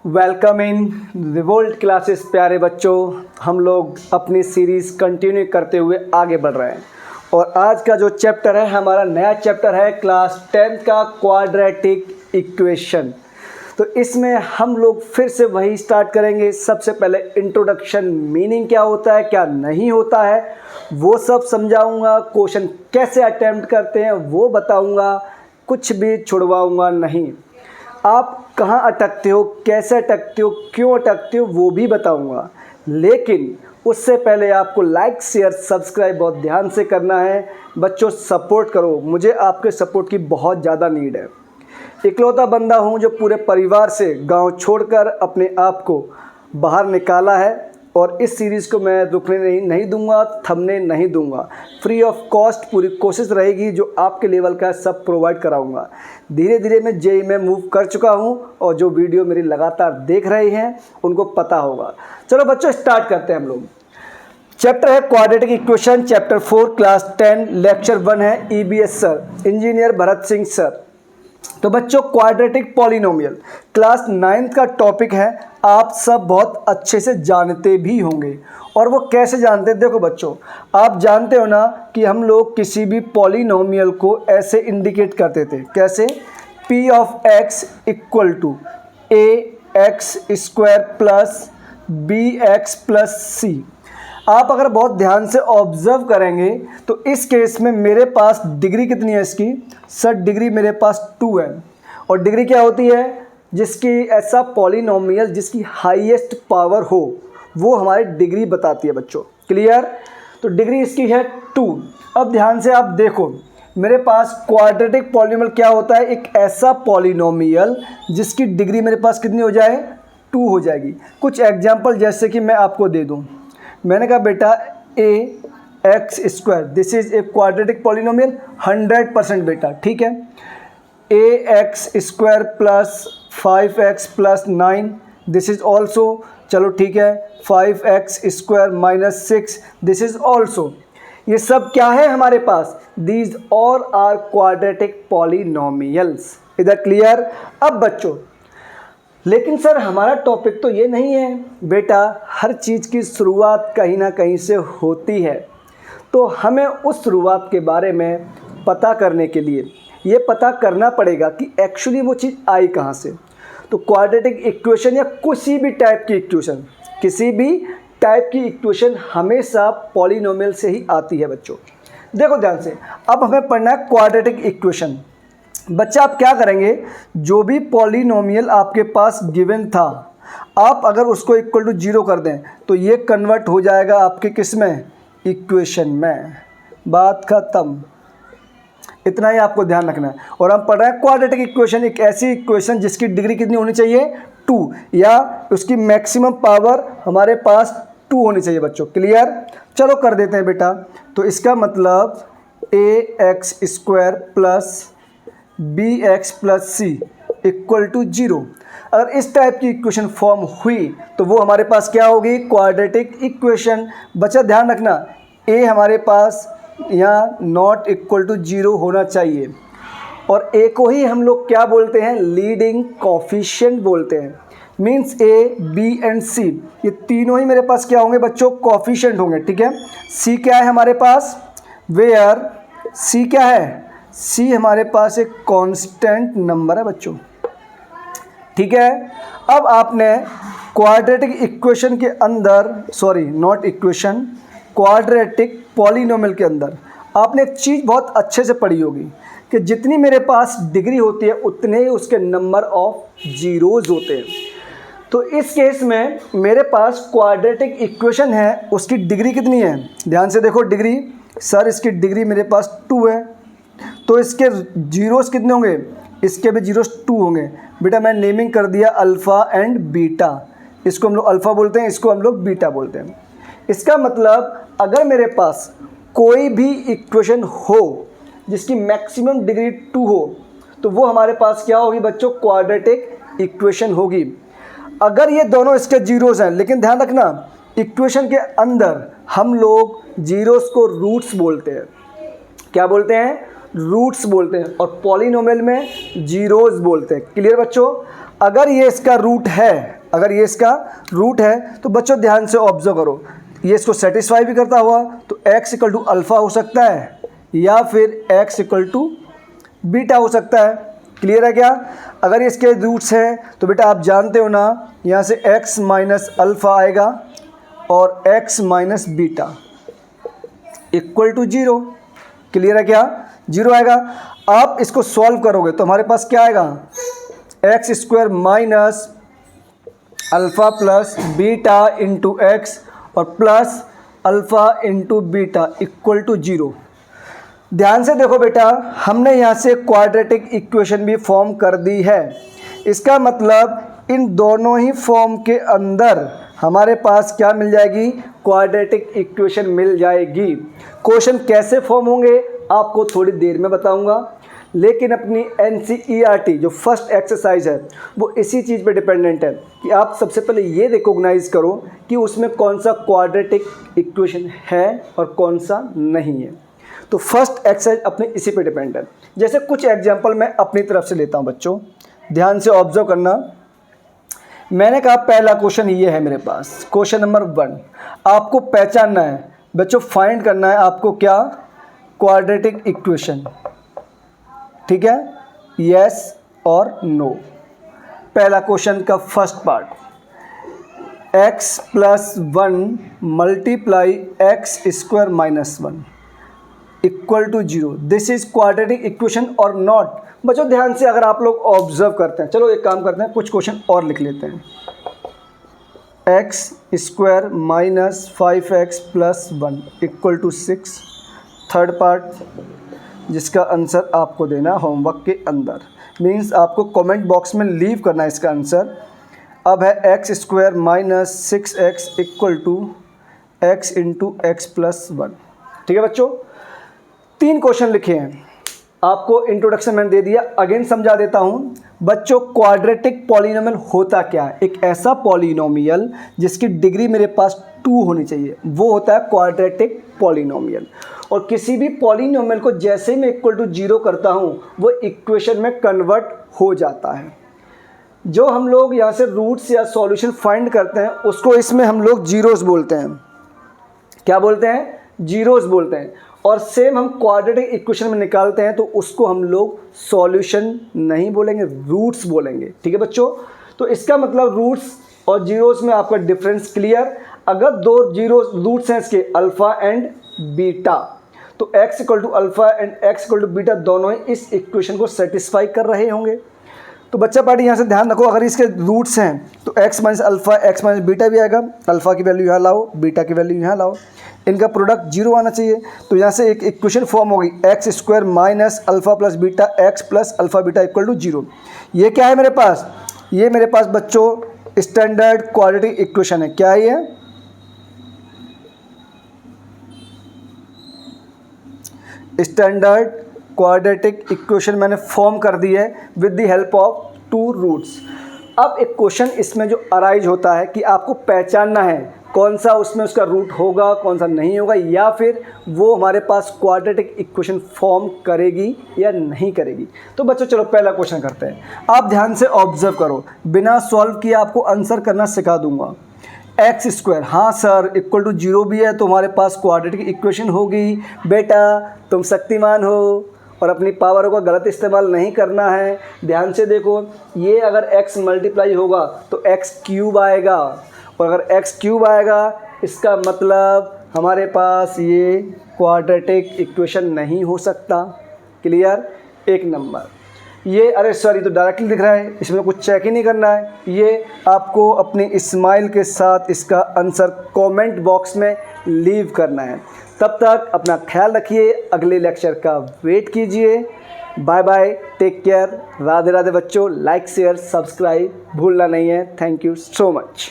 Welcome in revolt classes. प्यारे बच्चों, हम लोग अपनी सीरीज़ कंटिन्यू करते हुए आगे बढ़ रहे हैं और आज का जो चैप्टर है हमारा नया चैप्टर है क्लास 10 का क्वाड्रेटिक इक्वेशन। तो इसमें हम लोग फिर से वही स्टार्ट करेंगे। सबसे पहले इंट्रोडक्शन, मीनिंग क्या होता है क्या नहीं होता है वो सब समझाऊंगा, क्वेश्चन कैसे अटेम्प्ट करते हैं वो बताऊंगा, कुछ भी छुड़वाऊंगा नहीं। आप कहाँ अटकते हो, कैसे अटकते हो, क्यों अटकते हो वो भी बताऊंगा। लेकिन उससे पहले आपको लाइक शेयर सब्सक्राइब बहुत ध्यान से करना है। बच्चों सपोर्ट करो, मुझे आपके सपोर्ट की बहुत ज़्यादा नीड है। इकलौता बंदा हूँ जो पूरे परिवार से गांव छोड़कर अपने आप को बाहर निकाला है और इस सीरीज़ को मैं रुकने नहीं दूंगा, थमने नहीं दूंगा। फ्री ऑफ कॉस्ट पूरी कोशिश रहेगी, जो आपके लेवल का सब प्रोवाइड कराऊंगा। धीरे धीरे मैं जेईई में मूव कर चुका हूं और जो वीडियो मेरी लगातार देख रहे हैं उनको पता होगा। चलो बच्चों स्टार्ट करते हैं हम लोग। चैप्टर है quadratic equation, chapter 4 class 10 lecture 1 है EBS sir, engineer Bharat Singh sir. तो बच्चों क्वाड्रेटिक पॉलिनोमियल क्लास 9 का टॉपिक है, आप सब बहुत अच्छे से जानते भी होंगे। और वो कैसे जानते हैं, देखो बच्चों आप जानते हो ना कि हम लोग किसी भी पॉलिनोमियल को ऐसे इंडिकेट करते थे, कैसे? p of x equal to ax square plus bx plus c। आप अगर बहुत ध्यान से ऑब्जर्व करेंगे तो इस केस में मेरे पास डिग्री कितनी है इसकी? सर डिग्री मेरे पास 2 है। और डिग्री क्या होती है? जिसकी ऐसा पॉलिनोमियल जिसकी हाईएस्ट पावर हो वो हमारी डिग्री बताती है बच्चों। क्लियर? तो डिग्री इसकी है 2। अब ध्यान से आप देखो, मेरे पास क्वाड्रेटिक पॉलिनोमियल क्या होता है? एक ऐसा पॉलिनोमियल जिसकी डिग्री मेरे पास कितनी हो जाए? 2 हो जाएगी। कुछ एग्जाम्पल जैसे कि मैं आपको दे दूँ। मैंने कहा बेटा ax square this is a quadratic polynomial 100% बेटा, ठीक है। ax square plus 5x plus 9 this is also, चलो ठीक है, 5x square minus 6 this is also. ये सब क्या है हमारे पास? These all are quadratic polynomials. इधर क्लियर? अब बच्चों लेकिन सर हमारा टॉपिक तो ये नहीं है बेटा, हर चीज़ की शुरुआत कहीं ना कहीं से होती है। तो हमें उस शुरुआत के बारे में पता करने के लिए ये पता करना पड़ेगा कि एक्चुअली वो चीज़ आई कहाँ से। तो क्वाड्रेटिक इक्वेशन या किसी भी टाइप की इक्वेशन, किसी भी टाइप की इक्वेशन हमेशा पॉलिनोमियल से ही आती है बच्चों। देखो ध्यान से, अब हमें पढ़ना है क्वाड्रेटिक इक्वेशन। बच्चा आप क्या करेंगे, जो भी पॉलिनोमियल आपके पास गिवन था आप अगर उसको इक्वल टू 0 कर दें तो ये कन्वर्ट हो जाएगा आपके किस में? इक्वेशन में। बात खत्म। इतना ही आपको ध्यान रखना है। और हम पढ़ रहे हैं क्वाड्रेटिक इक्वेशन, एक ऐसी इक्वेशन जिसकी डिग्री कितनी होनी चाहिए? 2, या उसकी मैक्सिमम पावर हमारे पास 2 होनी चाहिए बच्चों। क्लियर? चलो कर देते हैं बेटा। तो इसका मतलब ax स्क्वायर प्लस bx प्लस सी इक्वल टू 0। अगर इस टाइप की इक्वेशन फॉर्म हुई तो वो हमारे पास क्या होगी? Quadratic equation. बच्चा ध्यान रखना, a हमारे पास यहाँ नॉट इक्वल टू 0 होना चाहिए। और a को ही हम लोग क्या बोलते हैं? लीडिंग कोफिशिएंट बोलते हैं। Means a, b and c ये तीनों ही मेरे पास क्या होंगे बच्चों? कोफिशिएंट होंगे, ठीक है। c क्या है हमारे पास? वेयर c क्या है? c हमारे पास एक कांस्टेंट नंबर है बच्चों, ठीक है। अब आपने क्वाड्रेटिक इक्वेशन के अंदर, sorry not equation, quadratic polynomial के अंदर आपने एक चीज़ बहुत अच्छे से पढ़ी होगी कि जितनी मेरे पास डिग्री होती है उतने ही उसके नंबर ऑफ जीरोज़ होते हैं। तो इस केस में मेरे पास क्वाड्रेटिक इक्वेशन है, उसकी डिग्री कितनी है? ध्यान से देखो डिग्री। सर इसकी डिग्री मेरे पास 2 है, तो इसके जीरोस कितने होंगे? इसके भी जीरोस 2 होंगे। बेटा मैं नेमिंग कर दिया अल्फ़ा एंड बीटा। इसको हम लोग अल्फ़ा बोलते हैं, इसको हम लोग बीटा बोलते हैं। इसका मतलब अगर मेरे पास कोई भी इक्वेशन हो जिसकी मैक्सिमम डिग्री 2 हो तो वो हमारे पास क्या होगी बच्चों? क्वाड्रेटिक इक्वेशन होगी। अगर ये दोनों इसके जीरोस हैं, लेकिन ध्यान रखना इक्वेशन के अंदर हम लोग जीरोस को रूट्स बोलते हैं। क्या बोलते हैं? रूट्स बोलते हैं। और पॉलिनोमियल में जीरोस बोलते हैं। क्लियर बच्चों? अगर ये इसका रूट है, तो बच्चों ध्यान से ऑब्जर्व करो, ये इसको सेटिस्फाई भी करता हुआ, तो x इक्वल टू अल्फ़ा हो सकता है या फिर x इक्वल टू बीटा हो सकता है। क्लियर है क्या? अगर इसके रूट्स हैं तो बेटा आप जानते हो ना, यहाँ से x माइनस अल्फ़ा आएगा और x minus beta equal to 0। Clear है क्या? 0 आएगा। आप इसको सॉल्व करोगे तो हमारे पास क्या आएगा, x square minus alpha plus beta into x और plus alpha into beta equal to 0। ध्यान से देखो बेटा, हमने यहाँ से क्वाड्रेटिक इक्वेशन भी फॉर्म कर दी है। इसका मतलब इन दोनों ही फॉर्म के अंदर हमारे पास क्या मिल जाएगी, क्वाड्रेटिक इक्वेशन मिल जाएगी। क्वेश्चन कैसे फॉर्म होंगे आपको थोड़ी देर में बताऊंगा, लेकिन अपनी NCERT जो फर्स्ट एक्सरसाइज है वो इसी चीज़ पे डिपेंडेंट है कि आप सबसे पहले ये रिकॉग्नाइज करो कि उसमें कौन सा क्वाड्रेटिक इक्वेशन है और कौन सा नहीं है। तो फर्स्ट एक्सरसाइज अपने इसी पे डिपेंड है। जैसे कुछ एग्जांपल मैं अपनी तरफ से लेता हूँ बच्चों, ध्यान से ऑब्जर्व करना। मैंने कहा पहला क्वेश्चन ये है मेरे पास, क्वेश्चन नंबर 1। आपको पहचानना है बच्चों, फाइंड करना है आपको क्या, क्वाड्रेटिक इक्वेशन। ठीक है, यस और नो। पहला क्वेश्चन का first part, x plus 1 multiply x square minus 1 equal to 0। This is quadratic equation और नॉट। बच्चों ध्यान से अगर आप लोग ऑब्जर्व करते हैं, चलो एक काम करते हैं, कुछ क्वेश्चन और लिख लेते हैं। X square minus 5x plus 1 equal to 6। Third part जिसका आंसर आपको देना होमवर्क के अंदर, मीन्स आपको कमेंट बॉक्स में लीव करना है इसका आंसर। अब है x square minus 6x equal to x into x plus 1। ठीक है बच्चों, 3 क्वेश्चन लिखे हैं, आपको इंट्रोडक्शन मैंने दे दिया, अगेन समझा देता हूँ। बच्चों क्वाड्रेटिक पॉलिनोमियल होता क्या है, एक ऐसा पॉलिनोमियल जिसकी डिग्री मेरे पास 2 होनी चाहिए, वो होता है क्वाड्रेटिक पॉलिनोमियल। और किसी भी पॉलिनोमियल को जैसे ही मैं इक्वल टू 0 करता हूँ वो इक्वेशन में कन्वर्ट हो जाता है। जो हम लोग यहाँ से रूट्स या सॉल्यूशन फाइंड करते हैं उसको इसमें हम लोग जीरोस बोलते हैं। क्या बोलते हैं? जीरोस बोलते हैं। और सेम हम क्वाड्रेटिक इक्वेशन में निकालते हैं तो उसको हम लोग सॉल्यूशन नहीं बोलेंगे, रूट्स बोलेंगे। ठीक है बच्चों, तो इसका मतलब रूट्स और जीरोस में आपका डिफरेंस क्लियर। अगर 2 जीरोस रूट्स हैं इसके अल्फ़ा एंड बीटा, तो x equal to alpha and x equal to beta दोनों ही इस इक्वेशन को सेटिस्फाई कर रहे होंगे। तो बच्चा पार्टी यहाँ से ध्यान रखो, अगर इसके रूट्स हैं तो x minus alpha x minus beta भी आएगा, अल्फ़ा की वैल्यू यहाँ लाओ, बीटा की वैल्यू यहाँ लाओ, इनका प्रोडक्ट 0 आना चाहिए। तो यहाँ से एक इक्वेशन फॉर्म होगी, x square minus alpha plus beta x plus alpha beta equal to 0। ये क्या है मेरे पास? ये मेरे पास बच्चों स्टैंडर्ड क्वाड्रेटिक इक्वेशन है। क्या है ये? स्टैंडर्ड क्वाड्रेटिक इक्वेशन मैंने फॉर्म कर दी है with the help of 2 roots. अब एक क्वेश्चन इसमें जो अराइज होता है कि आपको पहचानना है कौन सा उसमें उसका रूट होगा, कौन सा नहीं होगा, या फिर वो हमारे पास क्वाड्रेटिक इक्वेशन फॉर्म करेगी या नहीं करेगी। तो बच्चों चलो पहला क्वेश्चन करते हैं। आप ध्यान से ऑब्जर्व करो, बिना सॉल्व किए आपको आंसर करना सिखा दूंगा। एक्स स्क्वायर, हाँ सर इक्वल टू 0 भी है तो हमारे पास क्वाड्रेटिक इक्वेशन होगी। बेटा तुम शक्तिमान हो और अपनी पावरों का गलत इस्तेमाल नहीं करना है। ध्यान से देखो, ये अगर x मल्टीप्लाई होगा तो x क्यूब आएगा, और अगर x क्यूब आएगा इसका मतलब हमारे पास ये क्वाड्रेटिक इक्वेशन नहीं हो सकता। क्लियर? 1 नंबर। ये अरे सॉरी तो डायरेक्टली दिख रहा है, इसमें कुछ चेक ही नहीं करना है। ये आपको अपनी स्माइल के साथ इसका आंसर कमेंट बॉक्स में लीव करना है। तब तक अपना ख्याल रखिए, अगले लेक्चर का वेट कीजिए। Bye bye, take care, Radhe Radhe बच्चों। लाइक शेयर सब्सक्राइब भूलना नहीं है। Thank you so much.